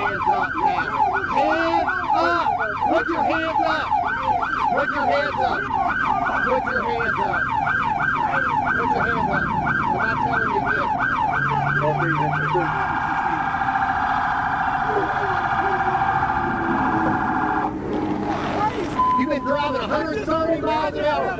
hands up now. Hands up! Put your hands up! Put your hands up! Put your hands up! Put your hands up! I'm not telling you this. You've been driving 130 miles an hour.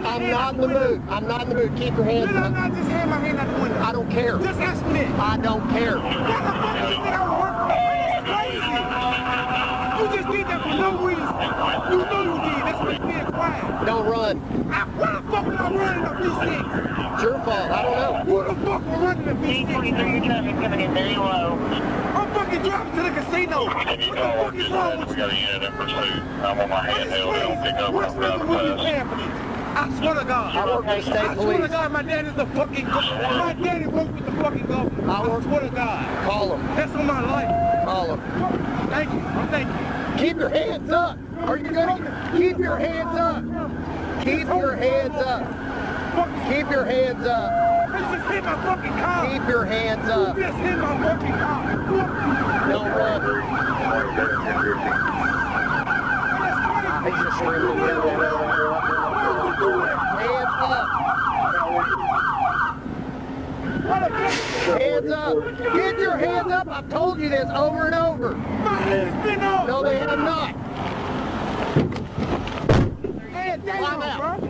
I'm not in the mood. I'm not in the mood. Keep your hands up. I just had my hand out the window. I don't care. Just ask me. I don't care. What the fuck do you think I was working for? That's crazy. You just did that for no reason. You know you did. That's why you're being quiet. Don't run. Why the fuck would I run in a V6? It's your fault. I don't know. Who the fuck will run in a V6? Your traffic coming in very low. I'm fucking driving to the casino. What the fuck is wrong with you? We got a unit in pursuit. I'm on my handheld. They don't pick up when I'm driving fast. I swear to God. I work for the state I swear police. to God, my dad is the fucking government. My daddy works with the fucking government. I swear to God. Call him. That's on my life. Call him. Thank you. Thank you. Keep your hands up. Are you gonna keep your hands up? Keep your hands up. Keep your hands up. You just hit my fucking car. Keep your hands up. You just hit my fucking car. Don't run. He's just screaming. Hands up. Hands up. Get your hands up. I've told you this over and over. My hand's been up. No, they have not. Climb out.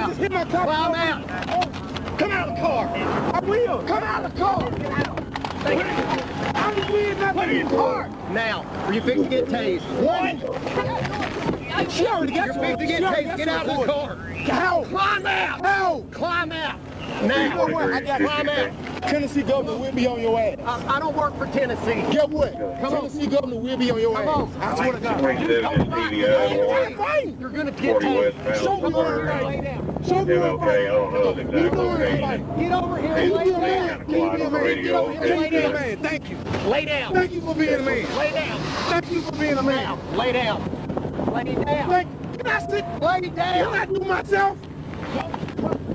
Just hit my car. Climb out. Come out of the car. I will. Come out of the car. I'm weird nothing in the car. Now, are you fixing to get tased? What? She already got You're fixing to get tased. Get out of the car. How? Climb out. How? Climb out. You know Now. what? I got Climb out. Tennessee governor will be on your ass. I don't work for Tennessee. Get what? Come on. Tennessee governor will be on your Come ass. on. I swear to God. You're going to get tased. Show me where you're Lay down. Show me where Okay, I don't know the exact location. Get over here and lay down. Can you be a man? Get over here. Can you be a man? Thank you. Lay down. Thank you for being a man. Lay down. Thank you for being a man. Now. Lay down. Lay down. Thank you. Can I sit? Lay Can down. I do myself?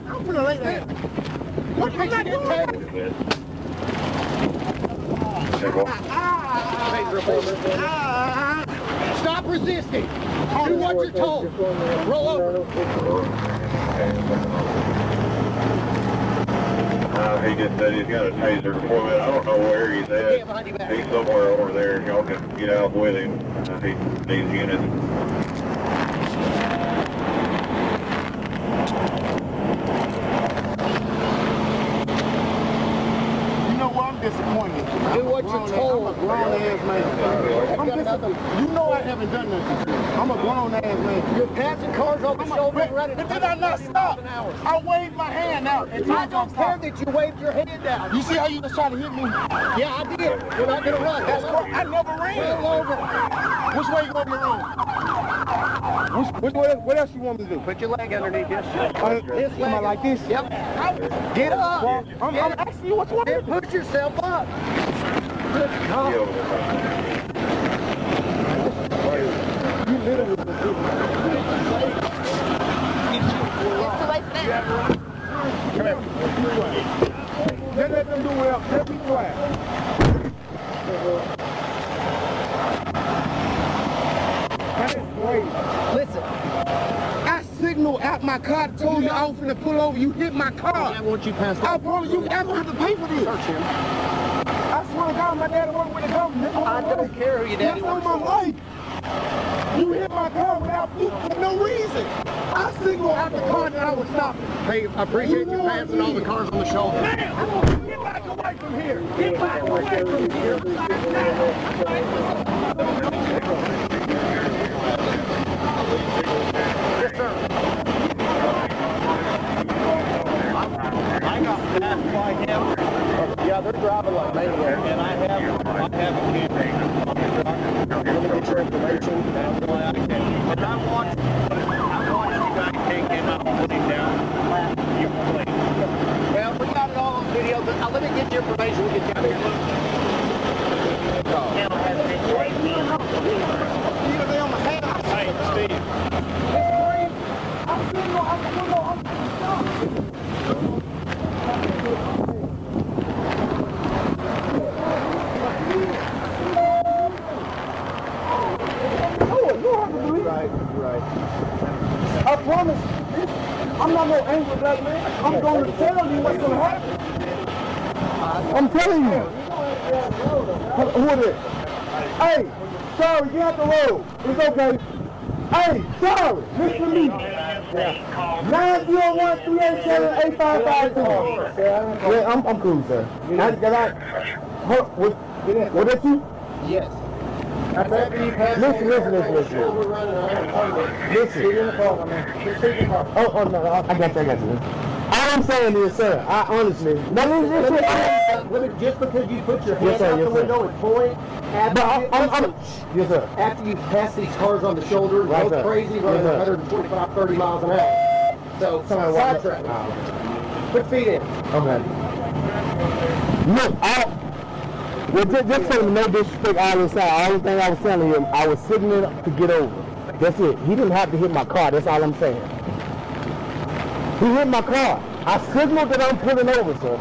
I'm gonna lay down. What am I doing? Stop resisting. Do what you're told. Roll over. He just said he's got a taser for me. I don't know where he's at. He's somewhere over there. Y'all can get out with him. He needs units. Disappointed. Do what you're told. I'm a grown ass man. You know I haven't done nothing. I'm a grown ass man. You're passing cars over the shoulder and running. But did I not stop? I waved my hand out. I don't care that you waved your hand out. You see how you just try to hit me? Yeah, I did. We're not going to run. That's correct. I never ran. Pull over. Which way you want me to run? What else you want me to do? Put your leg underneath this. This leg. Am I like this? Yep. Get up. Well, I'm asking you what you want me to Then do. push yourself up. Good God. You literally just did Come here. Let them do whatever. Let me quiet. That is great. Listen. I signaled out my car, told you I was finna pull over. You hit my car. I want you past I promise you, I'm gonna have to pay for this. Search him. I swear to God, my daddy worked with the government. I don't care who your daddy That's on works my life. You hit my car without for no reason. I signaled out the car that I was stopping. Hey, I appreciate you passing all the cars on the shoulder. Man, get back away from here. Get back away from here. Yes, sir. I got passed by him. Yeah, they're driving like maniacs. And I have a campaign on the truck. Let me get your information. That's why I came. But I want you guys take him out and put him down. You play. Well, we got it all on video, but let me get your information. We'll get you out of here. Hey, Steve. promise, I'm not no angry black man. I'm going to tell you what's going to happen. I'm telling you. Who is it? Hey, sorry, get out the road. It's okay. Hey, sorry, listen to me. 901-387-8552. Yeah, I'm cool, sir. What that you? Yes. Listen. Oh, no, I got you. All I'm saying is, sir, I honestly, just because you put your hand out the window and point, yes, sir. After you pass these cars on the shoulder, go crazy, running 125, 30 miles an hour. So, sidetrack. Put feet in. Okay. Look, just tell him no disrespect all inside. All the thing I was telling him, I was signaling to get over. That's it. He didn't have to hit my car. That's all I'm saying. He hit my car. I signaled that I'm pulling over, sir.